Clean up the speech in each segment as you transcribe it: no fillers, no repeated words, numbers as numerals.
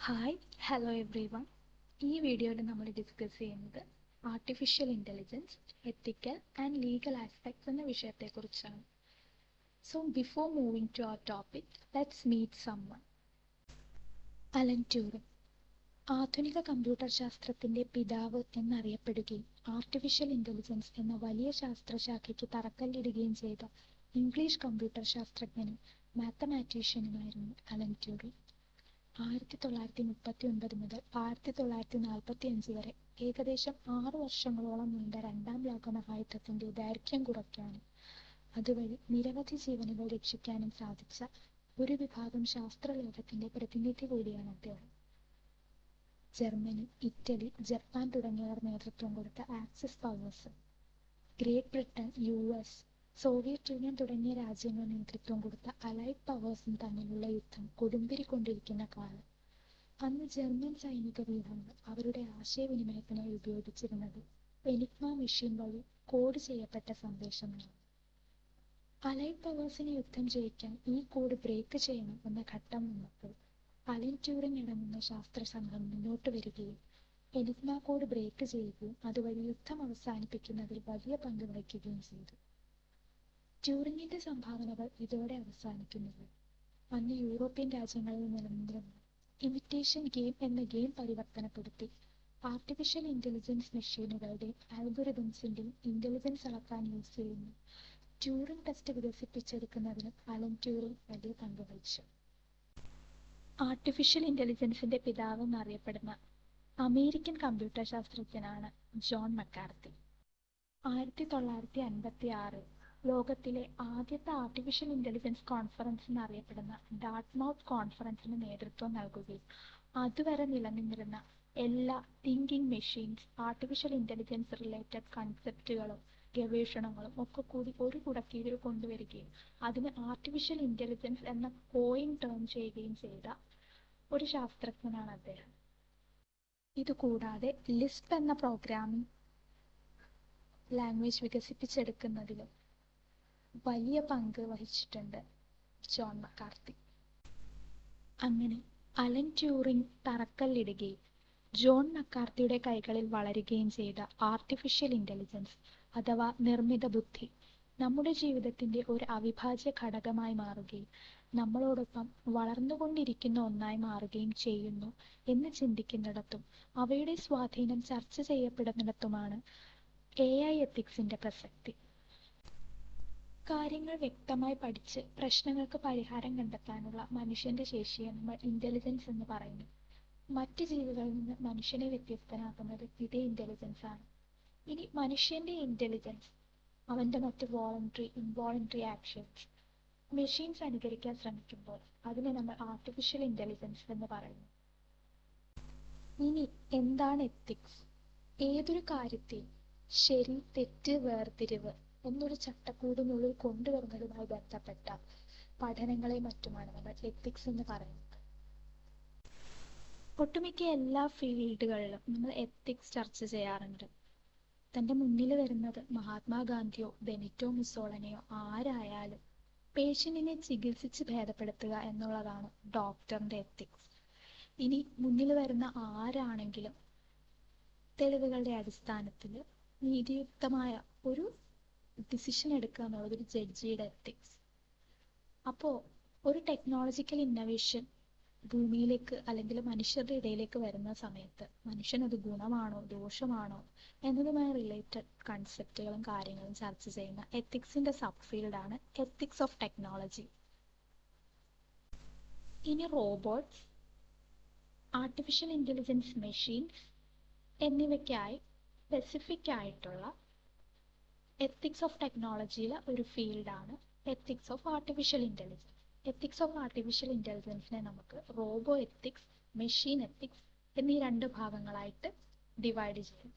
Hi hello every one. ഈ വീഡിയോയിൽ നമ്മൾ ഡിസ്കസ് ചെയ്യുന്നത് artificial intelligence, ethical and legal aspects എന്ന വിഷയത്തെക്കുറിച്ചാണ്. So before moving to our topic, let's meet someone. Alan Turing ആധുനിക computer ശാസ്ത്രത്തിൻ്റെ പിതാവ് എന്നറിയപ്പെടുകയും ആർട്ടിഫിഷ്യൽ ഇൻ്റലിജൻസ് എന്ന വലിയ ശാസ്ത്രശാഖയ്ക്ക് തറക്കല്ലിടുകയും ചെയ്ത ഇംഗ്ലീഷ് കമ്പ്യൂട്ടർ ശാസ്ത്രജ്ഞനും മാത്തമാറ്റീഷ്യനുമായിരുന്നു അലൻ ട്യൂറിംഗ്. 1939 മുതൽ 1945 വരെ ഏകദേശം 6 വർഷങ്ങളോളം നീണ്ട രണ്ടാം ലോകമഹായുദ്ധത്തിന്റെ ദൈർഘ്യം കുറയ്ക്കാനും അതുവഴി നിരവധി ജീവനുകൾ രക്ഷിക്കാനും സാധിച്ച ഒരു വിഭാഗം ശാസ്ത്രലോകത്തിന്റെ പ്രതിനിധി കൂടിയാണ് അദ്ദേഹം. ജർമ്മനി, ഇറ്റലി, ജപ്പാൻ തുടങ്ങിയവർ നേതൃത്വം കൊടുത്ത axis powers, great Britain, US, Soviet union തുടങ്ങിയ രാജ്യങ്ങൾ നേതൃത്വം കൊടുത്ത അലൈഡ് പവേഴ്സും തമ്മിലുള്ള യുദ്ധം കൊടുമ്പിരിക്കൊണ്ടിരിക്കുന്ന കാലം. അന്ന് ജർമ്മൻ സൈനിക വ്യൂഹങ്ങൾ അവരുടെ ആശയവിനിമയത്തിനായി ഉപയോഗിച്ചിരുന്നത് എനിഗ്മ മെഷീൻ വഴി കോഡ് ചെയ്യപ്പെട്ട സന്ദേശങ്ങളാണ്. അലൈഡ് പവേഴ്സിനെ യുദ്ധം ജയിക്കാൻ ഈ കോഡ് ബ്രേക്ക് ചെയ്യണം എന്ന ഘട്ടം വന്നപ്പോൾ അലൻ ട്യൂറിംഗ് അടങ്ങുന്ന ശാസ്ത്രസംഘം മുന്നോട്ട് വരികയും എനിഗ്മ കോഡ് ബ്രേക്ക് ചെയ്യുകയും അതുവഴി യുദ്ധം അവസാനിപ്പിക്കുന്നതിൽ വലിയ പങ്ക് വഹിക്കുകയും ചെയ്തു. ട്യൂറിംഗിന്റെ സംഭാവനകൾ ഇതോടെ അവസാനിക്കുന്നില്ല. അന്ന് യൂറോപ്യൻ രാജ്യങ്ങളിൽ നിലനിന്നിരുന്ന ഇമിറ്റേഷൻ ഗെയിം എന്ന ഗെയിം പരിവർത്തനപ്പെടുത്തി ആർട്ടിഫിഷ്യൽ ഇന്റലിജൻസ് മെഷീനുകളുടെയും ആൽഗോരിതംസിന്റെയും ഇന്റലിജൻസ് അളക്കാൻ യൂസ് ചെയ്യുന്ന ട്യൂറിംഗ് ടെസ്റ്റ് വികസിപ്പിച്ചെടുക്കുന്നതിനും അലൻ ട്യൂറിംഗ് വലിയ പങ്ക് വഹിച്ചു. ആർട്ടിഫിഷ്യൽ ഇന്റലിജൻസിന്റെ പിതാവ് എന്നറിയപ്പെടുന്ന അമേരിക്കൻ കമ്പ്യൂട്ടർ ശാസ്ത്രജ്ഞനാണ് ജോൺ മക്കാർത്തി. 1956 ലോകത്തിലെ ആദ്യത്തെ ആർട്ടിഫിഷ്യൽ ഇന്റലിജൻസ് കോൺഫറൻസ് എന്നറിയപ്പെടുന്ന ഡാർട്ട്മൗത്ത് കോൺഫറൻസിന് നേതൃത്വം നൽകുകയും അതുവരെ നിലനിന്നിരുന്ന എല്ലാ thinking machines, artificial intelligence related കൺസെപ്റ്റുകളും ഗവേഷണങ്ങളും ഒക്കെ കൂടി ഒരു കുടക്കീഴിൽ കൊണ്ടുവരികയും അതിന് ആർട്ടിഫിഷ്യൽ ഇന്റലിജൻസ് എന്ന കോയിൻ ടേം ചെയ്യുകയും ചെയ്ത ഒരു ശാസ്ത്രജ്ഞനാണ് അദ്ദേഹം. ഇതുകൂടാതെ ലിസ്പ് എന്ന പ്രോഗ്രാമിംഗ് ലാംഗ്വേജ് വികസിപ്പിച്ചെടുക്കുന്നതിലും വലിയ പങ്ക് വഹിച്ചിട്ടുണ്ട് ജോൺ മക്കാർത്തി. അങ്ങനെ അലൻ ട്യൂറിംഗ് തറക്കല്ലിടുകയും ജോൺ മക്കാർത്തിയുടെ കൈകളിൽ വളരുകയും ചെയ്ത ആർട്ടിഫിഷ്യൽ ഇന്റലിജൻസ് അഥവാ നിർമ്മിത ബുദ്ധി നമ്മുടെ ജീവിതത്തിന്റെ ഒരു അവിഭാജ്യ ഘടകമായി മാറുകയും നമ്മളോടൊപ്പം വളർന്നുകൊണ്ടിരിക്കുന്ന ഒന്നായി മാറുകയും ചെയ്യുന്നു എന്ന് ചിന്തിക്കുന്നിടത്തും അവയുടെ സ്വാധീനം ചർച്ച ചെയ്യപ്പെടുന്നിടത്തുമാണ് AI എത്തിക്സിന്റെ പ്രസക്തി. കാര്യങ്ങൾ വ്യക്തമായി പഠിച്ച് പ്രശ്നങ്ങൾക്ക് പരിഹാരം കണ്ടെത്താനുള്ള മനുഷ്യന്റെ ശേഷിയെ നമ്മൾ ഇന്റലിജൻസ് എന്ന് പറയുന്നു. മറ്റ് ജീവികളിൽ നിന്ന് മനുഷ്യനെ വ്യത്യസ്തനാക്കുന്നത് ഇതേ ഇന്റലിജൻസ് ആണ്. ഇനി മനുഷ്യന്റെ ഇന്റലിജൻസ്, അവന്റെ മറ്റ് വോളണ്ടറി, ഇൻവോളണ്ടറി ആക്ഷൻസ് മെഷീൻസ് അനുകരിക്കാൻ ശ്രമിക്കുമ്പോൾ അതിനെ നമ്മൾ ആർട്ടിഫിഷ്യൽ ഇന്റലിജൻസ് എന്ന് പറയുന്നു. ഇനി എന്താണ് എത്തിക്സ്? ഏതൊരു കാര്യത്തെയും ശരി, തെറ്റ്, വേർതിരിവ് എന്നൊരു ചട്ടക്കൂടിനുള്ളിൽ കൊണ്ടുവരുന്നതുമായി ബന്ധപ്പെട്ട പഠനങ്ങളെ മറ്റുമാണ് നമ്മൾ എത്തിക്സ് എന്ന് പറയുന്നത്. ഒട്ടുമിക്ക എല്ലാ ഫീൽഡുകളിലും നമ്മൾ എത്തിക്സ് ചർച്ച ചെയ്യാറുണ്ട്. തൻ്റെ മുന്നിൽ വരുന്നത് മഹാത്മാഗാന്ധിയോ ബെനിറ്റോ മുസോളിനിയോ ആരായാലും പേഷ്യന്റിനെ ചികിത്സിച്ച് ഭേദപ്പെടുത്തുക എന്നുള്ളതാണ് ഡോക്ടറിന്റെ എത്തിക്സ്. ഇനി മുന്നിൽ വരുന്ന ആരാണെങ്കിലും തെളിവുകളുടെ അടിസ്ഥാനത്തിൽ നീതിയുക്തമായ ഒരു ഡിസിഷൻ എടുക്കുക എന്നുള്ളത് ഒരു ജഡ്ജിയുടെ എത്തിക്സ്. അപ്പോൾ ഒരു ടെക്നോളജിക്കൽ ഇന്നോവേഷൻ ഭൂമിയിലേക്ക് അല്ലെങ്കിൽ മനുഷ്യരുടെ ഇടയിലേക്ക് വരുന്ന സമയത്ത് മനുഷ്യനത് ഗുണമാണോ ദോഷമാണോ എന്നതുമായി റിലേറ്റഡ് കൺസെപ്റ്റുകളും കാര്യങ്ങളും ചർച്ച ചെയ്യുന്ന എത്തിക്സിന്റെ സബ് ഫീൽഡാണ് എത്തിക്സ് ഓഫ് ടെക്നോളജി. ഇനി റോബോട്ട്സ്, ആർട്ടിഫിഷ്യൽ ഇന്റലിജൻസ് മെഷീൻസ് എന്നിവയ്ക്കായി സ്പെസിഫിക് ആയിട്ടുള്ള എത്തിക്സ് ഓഫ് ടെക്നോളജിയിലെ ഒരു ഫീൽഡാണ് ethics of artificial intelligence. Ethics of artificial ഇന്റലിജൻസിനെ നമുക്ക് റോബോ എത്തിക്സ്, മെഷീൻ എത്തിക്സ് എന്നീ രണ്ട് ഭാഗങ്ങളായിട്ട് ഡിവൈഡ് ചെയ്യും.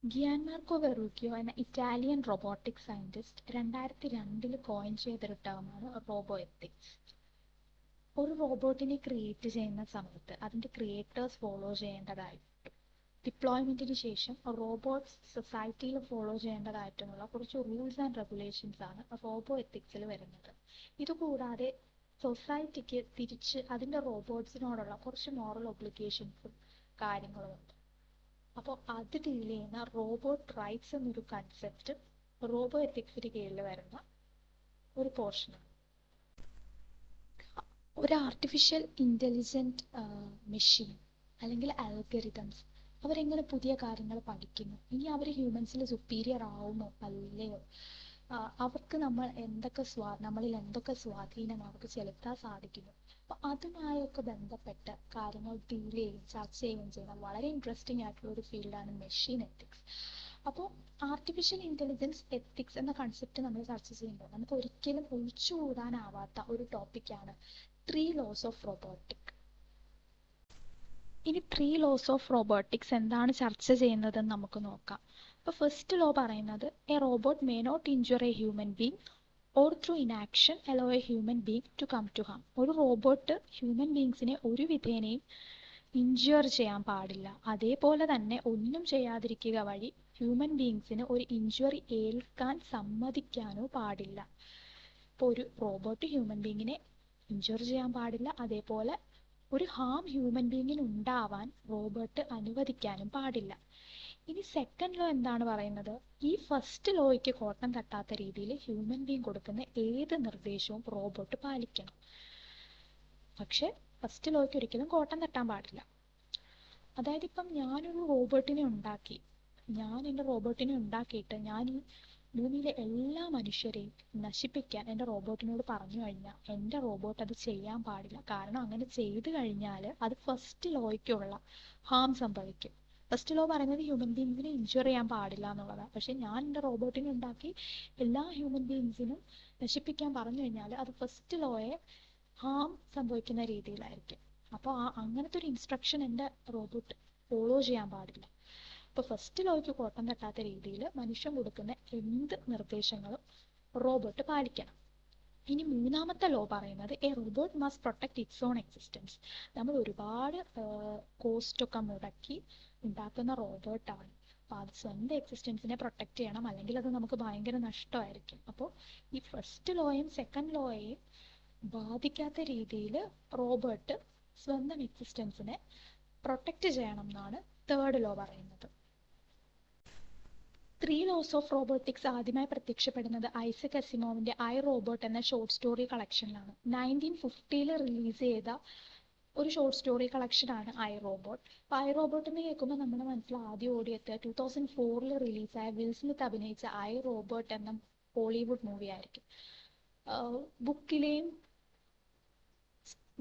ഗ്യാൻമാർക്കോ വെറൂക്കിയോ എന്ന ഇറ്റാലിയൻ റോബോട്ടിക് സയന്റിസ്റ്റ് 2002 കോയിൻ ചെയ്തൊരു ടേമാണ് റോബോ എത്തിക്സ്. ഒരു റോബോട്ടിനെ ക്രിയേറ്റ് ചെയ്യുന്ന സമയത്ത് അതിന്റെ ക്രിയേറ്റേഴ്സ് ഫോളോ ചെയ്യേണ്ടതായിട്ട് ഡിപ്ലോയ്മെന്റിന് ശേഷം റോബോട്ട്സ് സൊസൈറ്റിയിൽ ഫോളോ ചെയ്യേണ്ടതായിട്ടുള്ള കുറച്ച് റൂൾസ് ആൻഡ് റെഗുലേഷൻസ് ആണ് റോബോ എത്തിക്സിൽ വരുന്നത്. ഇതുകൂടാതെ സൊസൈറ്റിക്ക് തിരിച്ച് അതിൻ്റെ റോബോട്ട്സിനോടുള്ള കുറച്ച് മോറൽ ഒബ്ലിഗേഷൻസും കാര്യങ്ങളും ഉണ്ട്. അപ്പോൾ അത് ഡീൽ ചെയ്യുന്ന റോബോട്ട് റൈറ്റ്സ് എന്നൊരു കൺസെപ്റ്റ് റോബോ എത്തിക്സിന് കീഴിൽ വരുന്ന ഒരു പോർഷനാണ്. ഒരു ആർട്ടിഫിഷ്യൽ ഇൻ്റലിജൻറ്റ് മെഷീൻ അല്ലെങ്കിൽ അൽഗരിതംസ് അവരെങ്ങനെ പുതിയ കാര്യങ്ങൾ പഠിക്കുന്നു, ഇനി അവർ ഹ്യൂമൻസിൽ സുപ്പീരിയർ ആവുമോ അല്ലയോ, അവർക്ക് നമ്മളിൽ എന്തൊക്കെ സ്വാധീനം അവർക്ക് ചെലുത്താൻ സാധിക്കുന്നു. അപ്പോൾ അതുമായൊക്കെ ബന്ധപ്പെട്ട കാര്യങ്ങൾ ഡീൽ ചെയ്യുകയും ചർച്ച ചെയ്യുകയും ചെയ്യുന്ന വളരെ ഇൻട്രസ്റ്റിംഗ് ആയിട്ടുള്ള ഒരു ഫീൽഡാണ് മെഷീൻ എത്തിക്സ്. അപ്പോൾ ആർട്ടിഫിഷ്യൽ ഇൻ്റലിജൻസ് എത്തിക്സ് എന്ന കൺസെപ്റ്റ് നമ്മൾ ചർച്ച ചെയ്യുമ്പോൾ നമുക്ക് ഒരിക്കലും ഒഴിച്ചുകൂടാനാവാത്ത ഒരു ടോപ്പിക്കാണ് 3 laws of robotics. ഇനി 3 laws of robotics എന്താണ് ചർച്ച ചെയ്യുന്നതെന്ന് നമുക്ക് നോക്കാം. അപ്പോൾ ഫസ്റ്റ് ലോ പറയുന്നത് a robot may not injure a human being or through inaction allow a human being to come to harm. ഒരു റോബോട്ട് ഹ്യൂമൻ ബീങ്സിനെ ഒരു വിധേനയും ഇഞ്ചുർ ചെയ്യാൻ പാടില്ല. അതേപോലെ തന്നെ ഒന്നും ചെയ്യാതിരിക്കുക വഴി ഹ്യൂമൻ ബീങ്സിന് ഒരു ഇഞ്ചുറി ഏൽക്കാൻ സമ്മതിക്കാനോ പാടില്ല. ഇപ്പോൾ ഒരു റോബോട്ട് ഹ്യൂമൻ ബീങ്ങിനെ ഇഞ്ചുർ ചെയ്യാൻ പാടില്ല, അതേപോലെ ഒരു ഹാം ഹ്യൂമൻ ബീങ്ങിന് ഉണ്ടാവാൻ റോബോട്ട് അനുവദിക്കാനും പാടില്ല. ഇനി സെക്കൻഡ് ലോ എന്താണ് പറയുന്നത്? ഈ ഫസ്റ്റ് ലോയ്ക്ക് കോട്ടം തട്ടാത്ത രീതിയിൽ ഹ്യൂമൻ ബീങ് കൊടുക്കുന്ന ഏത് നിർദ്ദേശവും റോബോട്ട് പാലിക്കണം. പക്ഷെ ഫസ്റ്റ് ലോയ്ക്ക് ഒരിക്കലും കോട്ടം തട്ടാൻ പാടില്ല. അതായത് ഇപ്പം ഞാനൊരു റോബോട്ടിനെ ഉണ്ടാക്കി, എൻ്റെ റോബോട്ടിനെ ഉണ്ടാക്കിയിട്ട് ഞാൻ ഈ ഭൂമിയിലെ എല്ലാ മനുഷ്യരെയും നശിപ്പിക്കാൻ എൻ്റെ റോബോട്ടിനോട് പറഞ്ഞു കഴിഞ്ഞാൽ എൻ്റെ റോബോട്ട് അത് ചെയ്യാൻ പാടില്ല. കാരണം അങ്ങനെ ചെയ്തു കഴിഞ്ഞാൽ അത് ഫസ്റ്റ് ലോയ്ക്കുള്ള ഹാം സംഭവിക്കും. ഫസ്റ്റ് ലോ പറയുന്നത് ഹ്യൂമൻ ബീങ്സിനെ ഇൻഷുർ ചെയ്യാൻ പാടില്ല എന്നുള്ളതാണ്. പക്ഷെ ഞാൻ എൻ്റെ റോബോട്ടിനെ ഉണ്ടാക്കി എല്ലാ ഹ്യൂമൻ ബീങ്സിനും നശിപ്പിക്കാൻ പറഞ്ഞു കഴിഞ്ഞാൽ അത് ഫസ്റ്റ് ലോയെ ഹാം സംഭവിക്കുന്ന രീതിയിലായിരിക്കും. അപ്പോൾ അങ്ങനത്തെ ഒരു ഇൻസ്ട്രക്ഷൻ എൻ്റെ റോബോട്ട് ഫോളോ ചെയ്യാൻ പാടില്ല. അപ്പോൾ ഫസ്റ്റ് ലോയ്ക്ക് കോട്ടം തട്ടാത്ത രീതിയിൽ മനുഷ്യൻ കൊടുക്കുന്ന എന്ത് നിർദ്ദേശങ്ങളും റോബോട്ട് പാലിക്കണം. ഇനി മൂന്നാമത്തെ ലോ പറയുന്നത് a robot must protect it's on existence. നമ്മൾ ഒരുപാട് കോസ്റ്റ് ഒക്കെ മുടക്കി ഉണ്ടാക്കുന്ന റോബോട്ടാണ്. അപ്പോൾ അത് സ്വന്തം എക്സിസ്റ്റൻസിനെ പ്രൊട്ടക്ട് ചെയ്യണം, അല്ലെങ്കിൽ അത് നമുക്ക് ഭയങ്കര നഷ്ടമായിരിക്കും. അപ്പോൾ ഈ ഫസ്റ്റ് ലോയും സെക്കൻഡ് ലോയെയും ബാധിക്കാത്ത രീതിയിൽ റോബോട്ട് സ്വന്തം എക്സിസ്റ്റൻസിനെ പ്രൊട്ടക്ട് ചെയ്യണം എന്നാണ് തേർഡ് ലോ പറയുന്നത്. 3 laws of robotics ആദ്യമായി പ്രത്യക്ഷപ്പെടുന്നത് ഐസക് അസിമോവിന്റെ ഐ റോബോട്ട് എന്ന ഷോർട്ട് സ്റ്റോറി കളക്ഷനിലാണ്. 1950 റിലീസ് ചെയ്ത ഒരു ഷോർട്ട് സ്റ്റോറി കളക്ഷനാണ് ഐ റോബോട്ട്. അപ്പോൾ ഐ റോബോട്ട് എന്ന് കേൾക്കുമ്പോൾ നമ്മുടെ മനസ്സിൽ ആദ്യം ഓടിയെത്തുക 2004 റിലീസായ വിൽ സ്മിത്ത് അഭിനയിച്ച ഐ റോബോട്ട് എന്ന ഹോളിവുഡ് മൂവി ആയിരിക്കും. ബുക്കിലെയും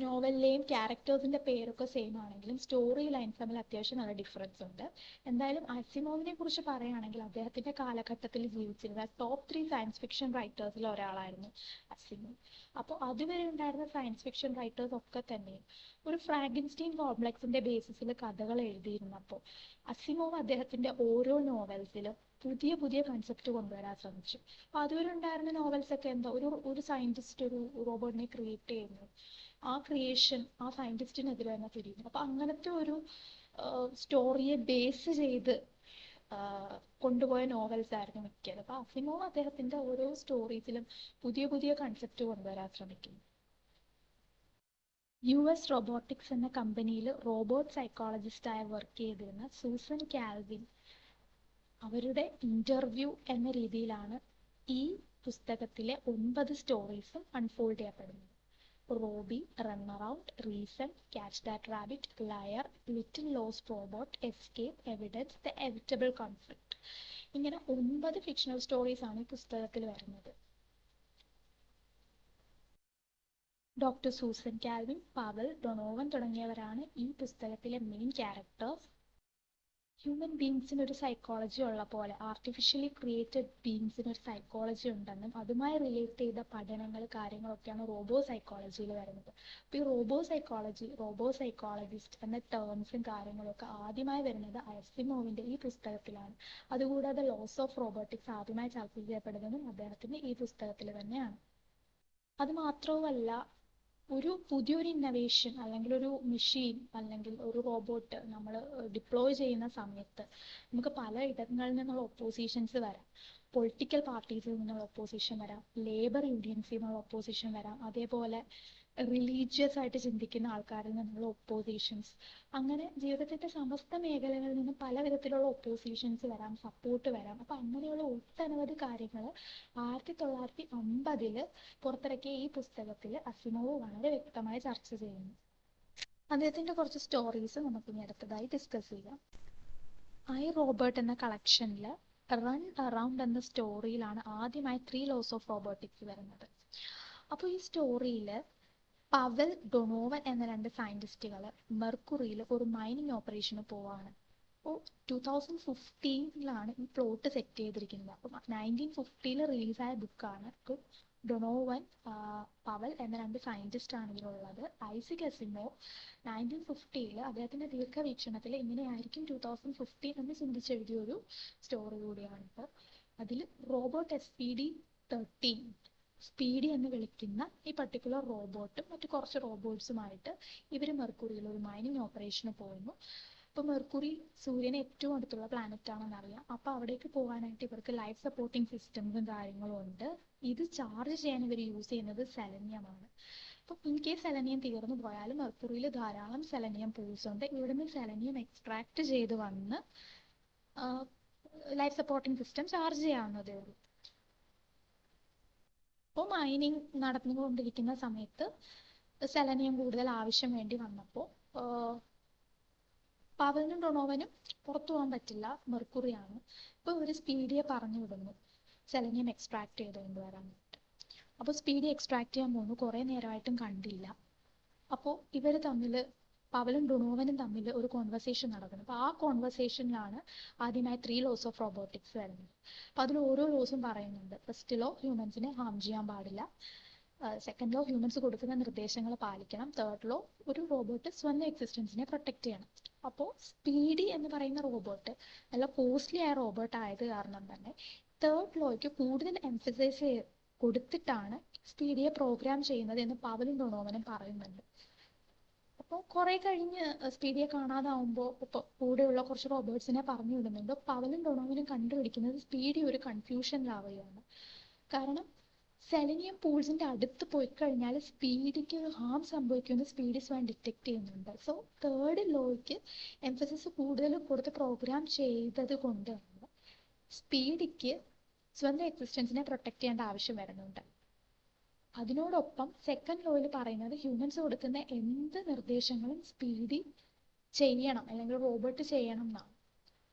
നോവലിലെയും ക്യാരക്ടേഴ്സിന്റെ പേരൊക്കെ സെയിം ആണെങ്കിലും സ്റ്റോറി ലൈൻസ് തമ്മിൽ അത്യാവശ്യം നല്ല ഡിഫറൻസ് ഉണ്ട്. എന്തായാലും അസിമോവിനെ കുറിച്ച് പറയുകയാണെങ്കിൽ അദ്ദേഹത്തിന്റെ കാലഘട്ടത്തിൽ ജീവിച്ചിരുന്ന ടോപ്പ് 3 സയൻസ് ഫിക്ഷൻ റൈറ്റേഴ്സിൽ ഒരാളായിരുന്നു അസിമോവ്. അപ്പോൾ അതുവരെ ഉണ്ടായിരുന്ന സയൻസ് ഫിക്ഷൻ റൈറ്റേഴ്സ് ഒക്കെ തന്നെ ഒരു ഫ്രാങ്കൻസ്റ്റീൻ കോംപ്ലക്സിന്റെ ബേസിസിൽ കഥകൾ എഴുതിയിരുന്നപ്പോൾ അസിമോവ് അദ്ദേഹത്തിന്റെ ഓരോ നോവൽസിലും പുതിയ പുതിയ കൺസെപ്റ്റ് കൊണ്ടുവരാൻ ശ്രമിച്ചു. അപ്പോൾ അതുവരെ ഉണ്ടായിരുന്ന നോവൽസ് ഒക്കെ എന്താ, ഒരു സയന്റിസ്റ്റ് ഒരു റോബോട്ടിനെ ക്രിയേറ്റ് ചെയ്യുന്നു, ആ ക്രിയേഷൻ ആ സയന്റിസ്റ്റിനെതിരെ തന്നെ തിരിയുന്നു. അപ്പൊ അങ്ങനത്തെ ഒരു സ്റ്റോറിയെ ബേസ് ചെയ്ത് കൊണ്ടുപോയ നോവൽസ് ആയിരുന്നു മിക്കത്. അപ്പൊ അസിമോവ് അദ്ദേഹത്തിന്റെ ഓരോ സ്റ്റോറീസിലും പുതിയ പുതിയ കൺസെപ്റ്റ് കൊണ്ടുവരാൻ ശ്രമിക്കുന്നു. US റോബോട്ടിക്സ് എന്ന കമ്പനിയിൽ റോബോട്ട് സൈക്കോളജിസ്റ്റായി വർക്ക് ചെയ്തിരുന്ന സൂസൻ കാൽവിൻ അവരുടെ ഇന്റർവ്യൂ എന്ന രീതിയിലാണ് ഈ പുസ്തകത്തിലെ 9 സ്റ്റോറീസും അൺഫോൾഡ് ചെയ്യപ്പെടുന്നത്. Robbie, runaround, reason, catch that rabbit, liar, little lost robot, escape, evidence, the evitable conflict. ഇങ്ങനെ 9 ഫിക്ഷണൽ സ്റ്റോറീസ് ആണ് ഈ പുസ്തകത്തിൽ വരുന്നത്. Doctor Susan Calvin, Powell, Donovan തുടങ്ങിയവരാണ് ഈ പുസ്തകത്തിലെ മെയിൻ ക്യാരക്ടേഴ്സ്. ഹ്യൂമൻ ബീങ്സിന് ഒരു സൈക്കോളജി ഉള്ള പോലെ ആർട്ടിഫിഷ്യലി ക്രിയേറ്റഡ് ബീങ്സിന് ഒരു സൈക്കോളജി ഉണ്ടെന്നും അതുമായി റിലേറ്റ് ചെയ്ത പഠനങ്ങൾ കാര്യങ്ങളൊക്കെയാണ് റോബോ സൈക്കോളജിയിൽ വരുന്നത്. അപ്പോൾ ഈ റോബോ സൈക്കോളജി, റോബോ സൈക്കോളജിസ്റ്റ് എന്ന ടേംസും കാര്യങ്ങളൊക്കെ ആദ്യമായി വരുന്നത് അസിമോവിന്റെ ഈ പുസ്തകത്തിലാണ്. അതുകൂടാതെ ലോസ് ഓഫ് റോബോട്ടിക്സ് ആദ്യമായി ചർച്ച ചെയ്യപ്പെടുന്നതും അദ്ദേഹത്തിന്റെ ഈ പുസ്തകത്തിൽ തന്നെയാണ്. അത് മാത്രവുമല്ല, പുതിയൊരു ഇന്നവേഷൻ അല്ലെങ്കിൽ ഒരു മെഷീൻ അല്ലെങ്കിൽ ഒരു റോബോട്ട് നമ്മൾ ഡിപ്ലോയ് ചെയ്യുന്ന സമയത്ത് നമുക്ക് പല ഇടങ്ങളിൽ നിന്നുള്ള ഒപ്പോസിഷൻസ് വരാം. പൊളിറ്റിക്കൽ പാർട്ടീസിൽ നിന്നുള്ള ഒപ്പോസിഷൻ വരാം, ലേബർ യൂണിയൻസിൽ നിന്നുള്ള ഒപ്പോസിഷൻ വരാം, അതേപോലെ റിലീജിയസ് ആയിട്ട് ചിന്തിക്കുന്ന ആൾക്കാരിൽ നിന്നുള്ള ഒപ്പോസിഷൻസ്, അങ്ങനെ ജീവിതത്തിന്റെ സമസ്ത മേഖലകളിൽ നിന്നും പല വിധത്തിലുള്ള ഒപ്പോസിഷൻസ് വരാം, സപ്പോർട്ട് വരാം. അപ്പൊ അങ്ങനെയുള്ള ഒട്ടനവധി കാര്യങ്ങൾ 1950 പുറത്തിറക്കിയ ഈ പുസ്തകത്തിൽ അസിമോവ് വളരെ വ്യക്തമായി ചർച്ച ചെയ്യുന്നു. അദ്ദേഹത്തിന്റെ കുറച്ച് സ്റ്റോറീസ് നമുക്ക് ഇനി അടുത്തതായി ഡിസ്കസ് ചെയ്യാം. ഐ റോബോട്ട് എന്ന കളക്ഷനിൽ റൺ അറൗണ്ട് എന്ന സ്റ്റോറിയിലാണ് ആദ്യമായി 3 ലോസ് ഓഫ് റോബോട്ടിക്സ് വരുന്നത്. അപ്പോൾ ഈ സ്റ്റോറിയിൽ പവൽ, ഡൊണോവൻ എന്ന 2 സയന്റിസ്റ്റുകൾ മെർക്കുറിയിൽ ഒരു മൈനിങ് ഓപ്പറേഷന് പോവാണ്. അപ്പോൾ 2015 ഈ പ്ലോട്ട് സെറ്റ് ചെയ്തിരിക്കുന്നത്. അപ്പം 1950 റിലീസായ ബുക്കാണ്. അപ്പോൾ ഡൊണോവൻ, പവൽ എന്ന 2 സയന്റിസ്റ്റ് ആണ് ഇതിലുള്ളത്. ഐസക് അസിമോവ് 1950 അദ്ദേഹത്തിന്റെ ദീർഘവീക്ഷണത്തിൽ ഇങ്ങനെയായിരിക്കും 2015 എന്ന് ചിന്തിച്ചെഴുതിയ ഒരു സ്റ്റോറി കൂടിയാണിത്. അതിൽ റോബോട്ട് SPD-13 സ്പീഡി എന്ന് വിളിക്കുന്ന ഈ പർട്ടിക്കുലർ റോബോട്ടും മറ്റു കുറച്ച് റോബോട്ട്സുമായിട്ട് ഇവർ മെർക്കുറിയിൽ ഒരു മൈനിങ് ഓപ്പറേഷന് പോകുന്നു. അപ്പോൾ മെർക്കുറി സൂര്യന് ഏറ്റവും അടുത്തുള്ള പ്ലാനറ്റ് ആണെന്ന് അറിയാം. അപ്പോൾ അവിടേക്ക് പോകാനായിട്ട് ഇവർക്ക് ലൈഫ് സപ്പോർട്ടിങ് സിസ്റ്റംസും കാര്യങ്ങളും ഉണ്ട്. ഇത് ചാർജ് ചെയ്യാൻ ഇവർ യൂസ് ചെയ്യുന്നത് സെലനിയമാണ്. അപ്പോൾ ഇൻ കേസ് സെലനിയം തീർന്നു പോയാലും മെർക്കുറിയിൽ ധാരാളം സെലനിയം പൂൾസ് ഉണ്ട്. ഇവിടുന്ന് സെലനിയം എക്സ്ട്രാക്ട് ചെയ്ത് വന്ന് ലൈഫ് സപ്പോർട്ടിങ് സിസ്റ്റം ചാർജ് ചെയ്യാവുന്നതേ ഉള്ളൂ. അപ്പോൾ മൈനിങ് നടന്നുകൊണ്ടിരിക്കുന്ന സമയത്ത് സെലനിയം കൂടുതൽ ആവശ്യം വേണ്ടി വന്നപ്പോൾ പവലിനും ഡൊണോവനും പുറത്തു പോകാൻ പറ്റില്ല, മെർക്കുറിയാണ്. അപ്പോൾ ഇവർ സ്പീഡിയെ പറഞ്ഞു വിടുന്നു സെലനിയം എക്സ്ട്രാക്ട് ചെയ്ത് കൊണ്ടുവരാനായിട്ട്. അപ്പോൾ സ്പീഡി എക്സ്ട്രാക്ട് ചെയ്യാൻ പോകുന്നു. കുറേ നേരമായിട്ടും കണ്ടില്ല. അപ്പോൾ ഇവർ തമ്മിൽ, പവലും ഡൊണോവനും തമ്മിൽ ഒരു കോൺവെർസേഷൻ നടക്കുന്നു. അപ്പോൾ ആ കോൺവെർസേഷനിലാണ് ആദ്യമായി 3 ലോസ് ഓഫ് റോബോട്ടിക്സ് വരുന്നത്. അപ്പോൾ അതിൽ ഓരോ ലോസും പറയുന്നുണ്ട്. ഫസ്റ്റ് ലോ, ഹ്യൂമൻസിനെ ഹാം ചെയ്യാൻ പാടില്ല. സെക്കൻഡ് ലോ, ഹ്യൂമൻസ് കൊടുക്കുന്ന നിർദ്ദേശങ്ങൾ പാലിക്കണം. തേർഡ് ലോ, ഒരു റോബോട്ട് സ്വന്തം എക്സിസ്റ്റൻസിനെ പ്രൊട്ടക്ട് ചെയ്യണം. അപ്പോൾ സ്പീഡി എന്ന് പറയുന്ന റോബോട്ട് നല്ല കോസ്റ്റ്ലി ആയ റോബോട്ട് ആയത് കാരണം തന്നെ തേർഡ് ലോയ്ക്ക് കൂടുതൽ എംഫസൈസ് കൊടുത്തിട്ടാണ് സ്പീഡിയെ പ്രോഗ്രാം ചെയ്യുന്നത് എന്ന് പവലും ഡൊണോവനും പറയുന്നുണ്ട്. അപ്പോൾ കുറെ കഴിഞ്ഞ് സ്പീഡിയെ കാണാതാവുമ്പോൾ ഇപ്പോൾ കൂടെയുള്ള കുറച്ച് റോബോട്ട്സിനെ പറഞ്ഞു വിടുന്നുണ്ട്. പവലും ഡൊണോവനും കണ്ടുപിടിക്കുന്നത് സ്പീഡി ഒരു കൺഫ്യൂഷനിലാവുകയാണ്. കാരണം സെലനിയം പൂൾസിന്റെ അടുത്ത് പോയി കഴിഞ്ഞാൽ സ്പീഡിക്ക് ഒരു ഹാം സംഭവിക്കുമെന്ന് സ്പീഡി സ്വയം ഡിറ്റക്ട് ചെയ്യുന്നുണ്ട്. സോ തേർഡ് ലോയ്ക്ക് എംഫസിസ് കൂടുതൽ കൊടുത്ത് പ്രോഗ്രാം ചെയ്തത് കൊണ്ട് തന്നെ സ്പീഡിക്ക് സ്വന്തം എക്സിസ്റ്റൻസിനെ പ്രൊട്ടക്ട് ചെയ്യേണ്ട ആവശ്യം വരുന്നുണ്ട്. അതിനോടൊപ്പം സെക്കൻഡ് ലോയിൽ പറയുന്നത് ഹ്യൂമൻസ് കൊടുക്കുന്ന എന്ത് നിർദ്ദേശങ്ങളും സ്പീഡി ചെയ്യണം, അല്ലെങ്കിൽ റോബോട്ട് ചെയ്യണം എന്നാണ്.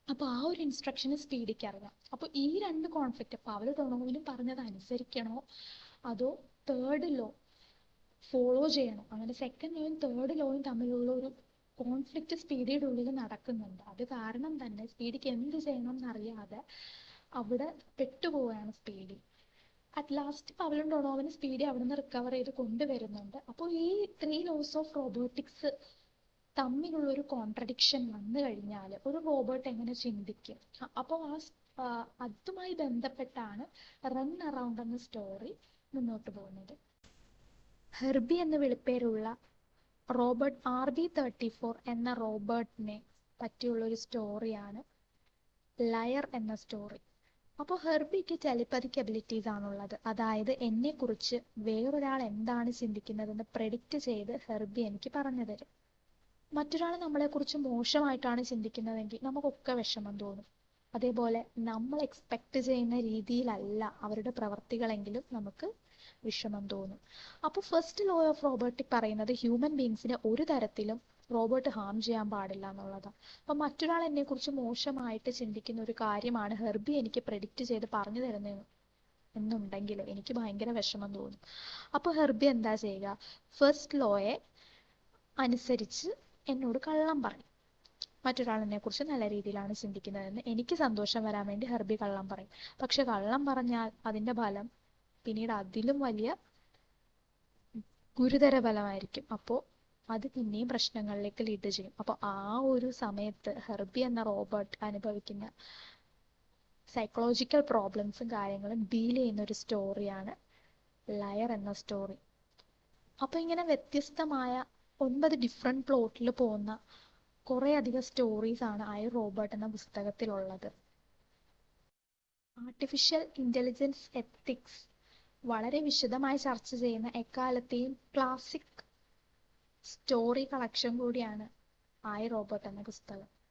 അപ്പോൾ ആ ഒരു ഇൻസ്ട്രക്ഷന് സ്പീഡിക്ക് അറിയാം. അപ്പോൾ ഈ 2 കോൺഫ്ലിക്റ്റ്, പവൽ ഡൊണോവനും പറഞ്ഞത് അനുസരിക്കണോ അതോ തേർഡ് ലോ ഫോളോ ചെയ്യണോ, അങ്ങനെ സെക്കൻഡ് ലോയും തേർഡ് ലോയും തമ്മിലുള്ള ഒരു കോൺഫ്ലിക്റ്റ് സ്പീഡിയുടെ ഉള്ളിൽ നടക്കുന്നുണ്ട്. അത് കാരണം തന്നെ സ്പീഡിക്ക് എന്ത് ചെയ്യണം എന്നറിയാതെ അവിടെ പെട്ടുപോവുകയാണ് സ്പീഡി. അറ്റ് ലാസ്റ്റ് പവലും ഡൊണോവനും സ്പീഡി അവിടെ നിന്ന് റിക്കവർ ചെയ്ത് കൊണ്ടുവരുന്നുണ്ട്. അപ്പോൾ ഈ 3 ലോസ് ഓഫ് റോബോട്ടിക്സ് തമ്മിലുള്ള ഒരു കോൺട്രഡിക്ഷൻ വന്നു കഴിഞ്ഞാൽ ഒരു റോബോട്ട് എങ്ങനെ ചിന്തിക്കും? അപ്പോൾ അതുമായി ബന്ധപ്പെട്ടാണ് റൺ അറൗണ്ട് എന്ന സ്റ്റോറി മുന്നോട്ട് പോകുന്നത്. ഹെർബി എന്ന വിളിപ്പേരുള്ള റോബോട്ട് RB34 എന്ന റോബോട്ടിനെ പറ്റിയുള്ള ഒരു സ്റ്റോറിയാണ് ലയർ എന്ന സ്റ്റോറി. അപ്പോൾ ഹെർബിക്ക് ടെലിപ്പതിക് എബിലിറ്റീസ് ആണുള്ളത്. അതായത് എന്നെക്കുറിച്ച് വേറൊരാൾ എന്താണ് ചിന്തിക്കുന്നതെന്ന് പ്രെഡിക്റ്റ് ചെയ്ത് ഹെർബി എനിക്ക് പറഞ്ഞു തരും. മറ്റൊരാൾ നമ്മളെക്കുറിച്ച് മോശമായിട്ടാണ് ചിന്തിക്കുന്നതെങ്കിൽ നമുക്കൊക്കെ വിഷമം തോന്നും. അതേപോലെ നമ്മൾ എക്സ്പെക്ട് ചെയ്യുന്ന രീതിയിലല്ല അവരുടെ പ്രവർത്തികളെങ്കിലും നമുക്ക് വിഷമം തോന്നും. അപ്പോൾ ഫസ്റ്റ് ലോ ഓഫ് റോബോട്ടിക് പറയുന്നത് ഹ്യൂമൻ ബീങ്സിനെ ഒരു തരത്തിലും റോബോട്ട് ഹാം ചെയ്യാൻ പാടില്ല എന്നുള്ളതാണ്. അപ്പം മറ്റൊരാൾ എന്നെക്കുറിച്ച് മോശമായിട്ട് ചിന്തിക്കുന്ന ഒരു കാര്യമാണ് ഹെർബി എനിക്ക് പ്രെഡിക്റ്റ് ചെയ്ത് പറഞ്ഞു തരുന്നത് എന്നുണ്ടെങ്കിൽ എനിക്ക് ഭയങ്കര വിഷമം തോന്നും. അപ്പോൾ ഹെർബി എന്താ ചെയ്യുക? ഫസ്റ്റ് ലോയെ അനുസരിച്ച് എന്നോട് കള്ളം പറയും. മറ്റൊരാൾ എന്നെക്കുറിച്ച് നല്ല രീതിയിലാണ് ചിന്തിക്കുന്നതെന്ന് എനിക്ക് സന്തോഷം വരാൻ വേണ്ടി ഹെർബി കള്ളം പറയും. പക്ഷെ കള്ളം പറഞ്ഞാൽ അതിൻ്റെ ഫലം പിന്നീട് അതിലും വലിയ ഗുരുതര ഫലമായിരിക്കും. അപ്പോൾ അത് പിന്നെയും പ്രശ്നങ്ങളിലേക്ക് ലീഡ് ചെയ്യും. അപ്പോൾ ആ ഒരു സമയത്ത് ഹെർബി എന്ന റോബോട്ട് അനുഭവിക്കുന്ന സൈക്കോളജിക്കൽ പ്രോബ്ലംസും കാര്യങ്ങളും ഡീൽ ചെയ്യുന്ന ഒരു സ്റ്റോറിയാണ് ലയർ എന്ന സ്റ്റോറി. അപ്പോൾ ഇങ്ങനെ വ്യത്യസ്തമായ 9 ഡിഫറെൻറ്റ് പ്ലോട്ടിൽ പോകുന്ന കുറേ അധികം സ്റ്റോറീസ് ആണ് ഐ റോബോട്ട് എന്ന പുസ്തകത്തിലുള്ളത്. ആർട്ടിഫിഷ്യൽ ഇൻ്റലിജൻസ് എത്തിക്സ് വളരെ വിശദമായി ചർച്ച ചെയ്യുന്ന എക്കാലത്തെയും ക്ലാസിക് സ്റ്റോറി കളക്ഷൻ കൂടിയാണ് ഐ റോബോട്ട് എന്ന പുസ്തകം.